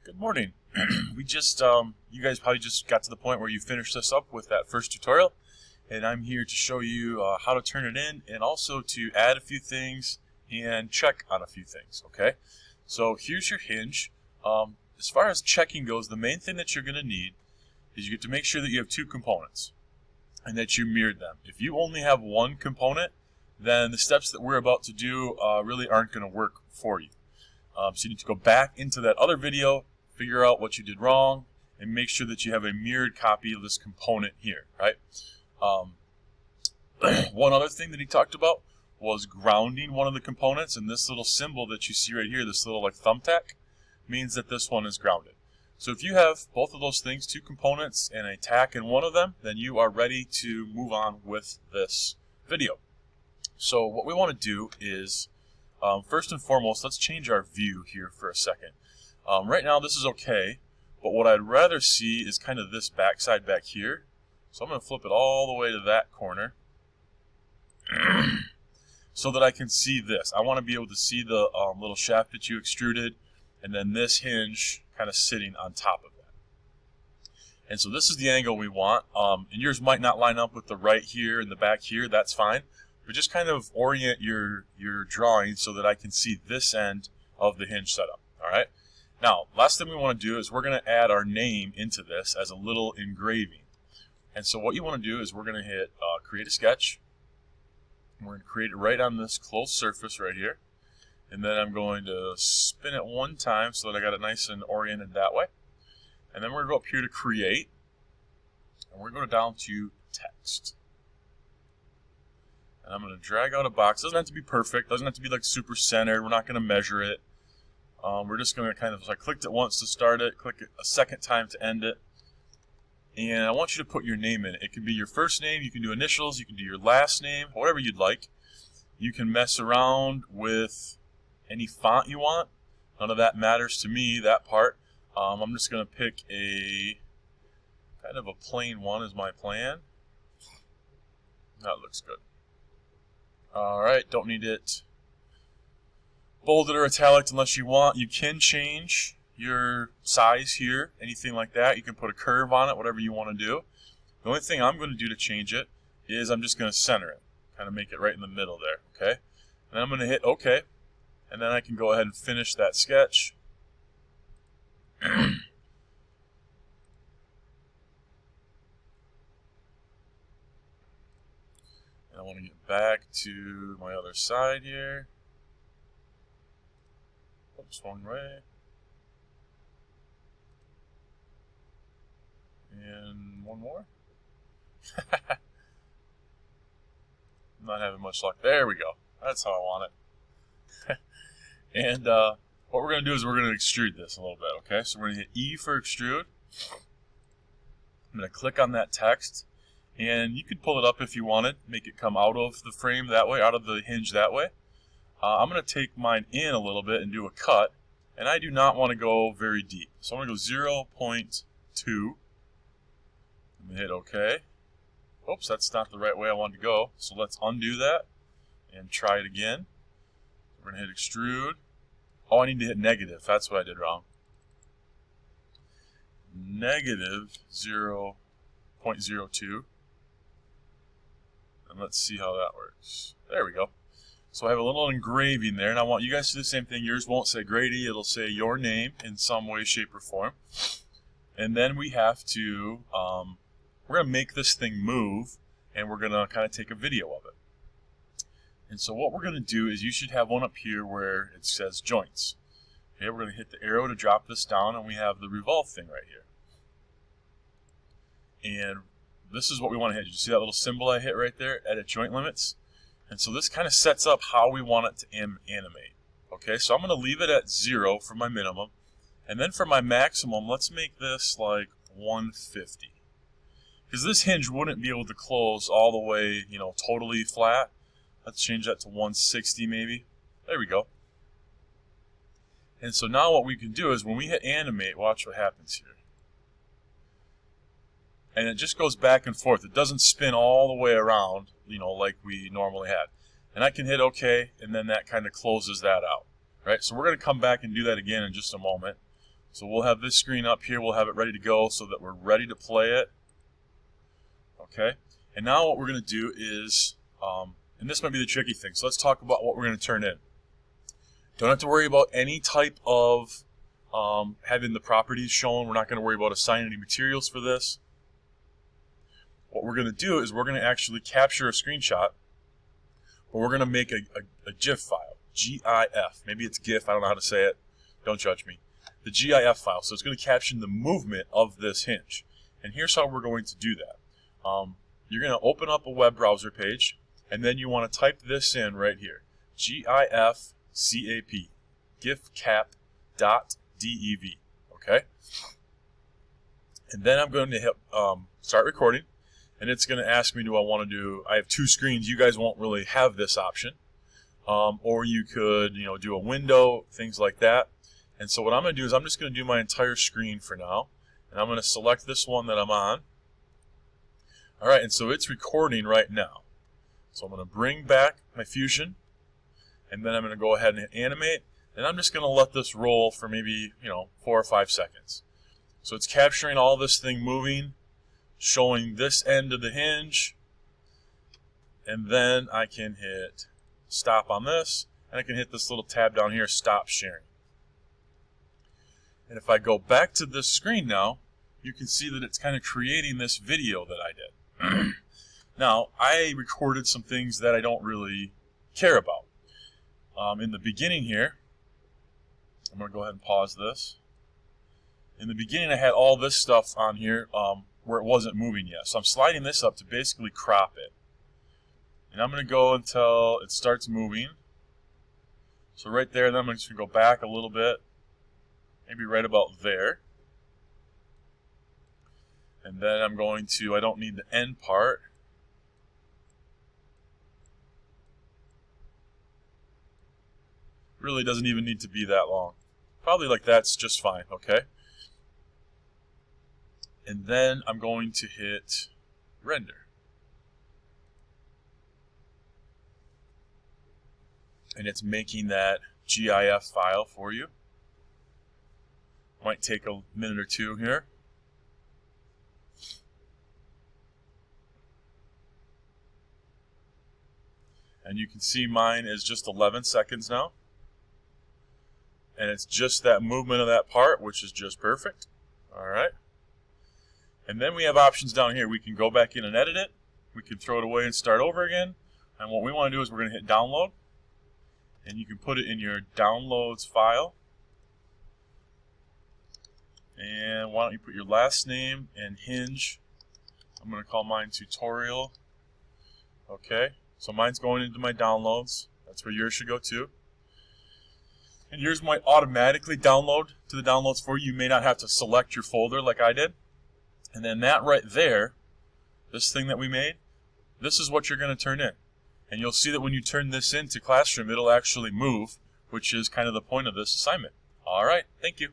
Good morning. We just, you guys probably just got to the point where you finished this up with that first tutorial, and I'm here to show you how to turn it in and also to add a few things and check on a few things, okay? So here's your Hinge. As far as checking goes, the main thing that you're going to need is you get to make sure that you have two components and that you mirrored them. If you only have one component, then the steps that we're about to do really aren't going to work for you. So you need to go back into that other video, figure out what you did wrong, and make sure that you have a mirrored copy of this component here, right? One other thing that he talked about was grounding one of the components, and this little symbol that you see right here, this little like thumbtack, means that this one is grounded. So if you have both of those things, two components and a tack in one of them, then you are ready to move on with this video. So what we want to do is, first and foremost, let's change our view here for a second. Right now this is okay, but what I'd rather see is kind of this backside back here. So I'm going to flip it all the way to that corner so that I can see this. I want to be able to see the little shaft that you extruded and then this hinge kind of sitting on top of that. And so this is the angle we want. And yours might not line up with the right here and the back here, that's fine. But just kind of orient your drawing so that I can see this end of the hinge setup, all right? Now, last thing we want to do is we're going to add our name into this as a little engraving. And so what you want to do is we're going to hit create a sketch. And we're going to create it right on this closed surface right here. And then I'm going to spin it one time so that I got it nice and oriented that way. And then we're going to go up here to create. And we're going to go down to text. And I'm going to drag out a box. It doesn't have to be perfect. It doesn't have to be like super centered. We're not going to measure it. We're just going to kind of, so I clicked it once to start it, click it a second time to end it. And I want you to put your name in it. It can be your first name, you can do initials, you can do your last name, whatever you'd like. You can mess around with any font you want. None of that matters to me, that part. I'm just going to pick a kind of a plain one as my plan. That looks good. Alright, don't need it bolded or italic unless you want. You can change your size here, anything like that. You can put a curve on it, whatever you want to do. The only thing I'm going to do to change it is I'm just going to center it, kind of make it right in the middle there, okay? And then I'm going to hit OK, and then I can go ahead and finish that sketch. And I want to get back to my other side here. Oops, wrong way. And one more. I'm not having much luck. There we go. That's how I want it. And what we're going to do is we're going to extrude this a little bit, okay? So we're going to hit E for extrude. I'm going to click on that text. And you could pull it up if you wanted, make it come out of the frame that way, out of the hinge that way. I'm going to take mine in a little bit and do a cut, and I do not want to go very deep. So I'm going to go 0.2. I'm going to hit OK. Oops, that's not the right way I wanted to go. So let's undo that and try it again. We're going to hit extrude. Oh, I need to hit negative. That's what I did wrong. Negative 0.02. And let's see how that works. There we go. So I have a little engraving there, and I want you guys to do the same thing. Yours won't say Grady, it'll say your name in some way, shape, or form. And then we have to, we're going to make this thing move, and we're going to kind of take a video of it. And so what we're going to do is you should have one up here where it says joints. Okay, we're going to hit the arrow to drop this down, and we have the revolve thing right here. And this is what we want to hit. Did you see that little symbol I hit right there? Edit joint limits. And so this kind of sets up how we want it to animate. Okay, so I'm going to leave it at 0 for my minimum. And then for my maximum, let's make this like 150. Because this hinge wouldn't be able to close all the way, you know, totally flat. Let's change that to 160 maybe. There we go. And so now what we can do is when we hit animate, watch what happens here. And it just goes back and forth. It doesn't spin all the way around, you know, like we normally had. And I can hit OK, and then that kind of closes that out. Right? So we're going to come back and do that again in just a moment. So we'll have this screen up here. We'll have it ready to go so that we're ready to play it. Okay. And now what we're going to do is, and this might be the tricky thing, so let's talk about what we're going to turn in. Don't have to worry about any type of having the properties shown. We're not going to worry about assigning any materials for this. What we're going to do is we're going to actually capture a screenshot, but we're going to make a GIF file, GIF. Maybe it's GIF, I don't know how to say it. Don't judge me. The GIF file. So it's going to caption the movement of this hinge. And here's how we're going to do that. You're going to open up a web browser page, and then you want to type this in right here. GIFCAP, gifcap.dev. Okay? And then I'm going to hit start recording, and it's going to ask me, do I want to do, I have two screens. You guys won't really have this option. Or you could, do a window, things like that. And so what I'm going to do is I'm just going to do my entire screen for now. And I'm going to select this one that I'm on. All right, and so it's recording right now. So I'm going to bring back my Fusion, and then I'm going to go ahead and hit Animate, and I'm just going to let this roll for maybe, 4 or 5 seconds. So it's capturing all this thing moving, showing this end of the hinge, and then I can hit stop on this, and I can hit this little tab down here, stop sharing. And if I go back to this screen now, you can see that it's kind of creating this video that I did. Now, I recorded some things that I don't really care about. In the beginning here, I'm going to go ahead and pause this. In the beginning, I had all this stuff on here where it wasn't moving yet. So I'm sliding this up to basically crop it. And I'm going to go until it starts moving. So right there, then I'm just going to go back a little bit, maybe right about there. And then I'm going to, I don't need the end part. Really doesn't even need to be that long. Probably like that's just fine, okay? And then I'm going to hit render. And it's making that GIF file for you. Might take a minute or two here. And you can see mine is just 11 seconds now. And it's just that movement of that part, which is just perfect. All right. And then we have options down here. We can go back in and edit it. We can throw it away and start over again. And what we want to do is we're going to hit download. And you can put it in your downloads file. And why don't you put your last name and Hinge. I'm going to call mine tutorial. Okay. So mine's going into my downloads. That's where yours should go too. And yours might automatically download to the downloads for you. You may not have to select your folder like I did. And then that right there, this thing that we made, this is what you're going to turn in. And you'll see that when you turn this into Classroom, it'll actually move, which is kind of the point of this assignment. All right, thank you.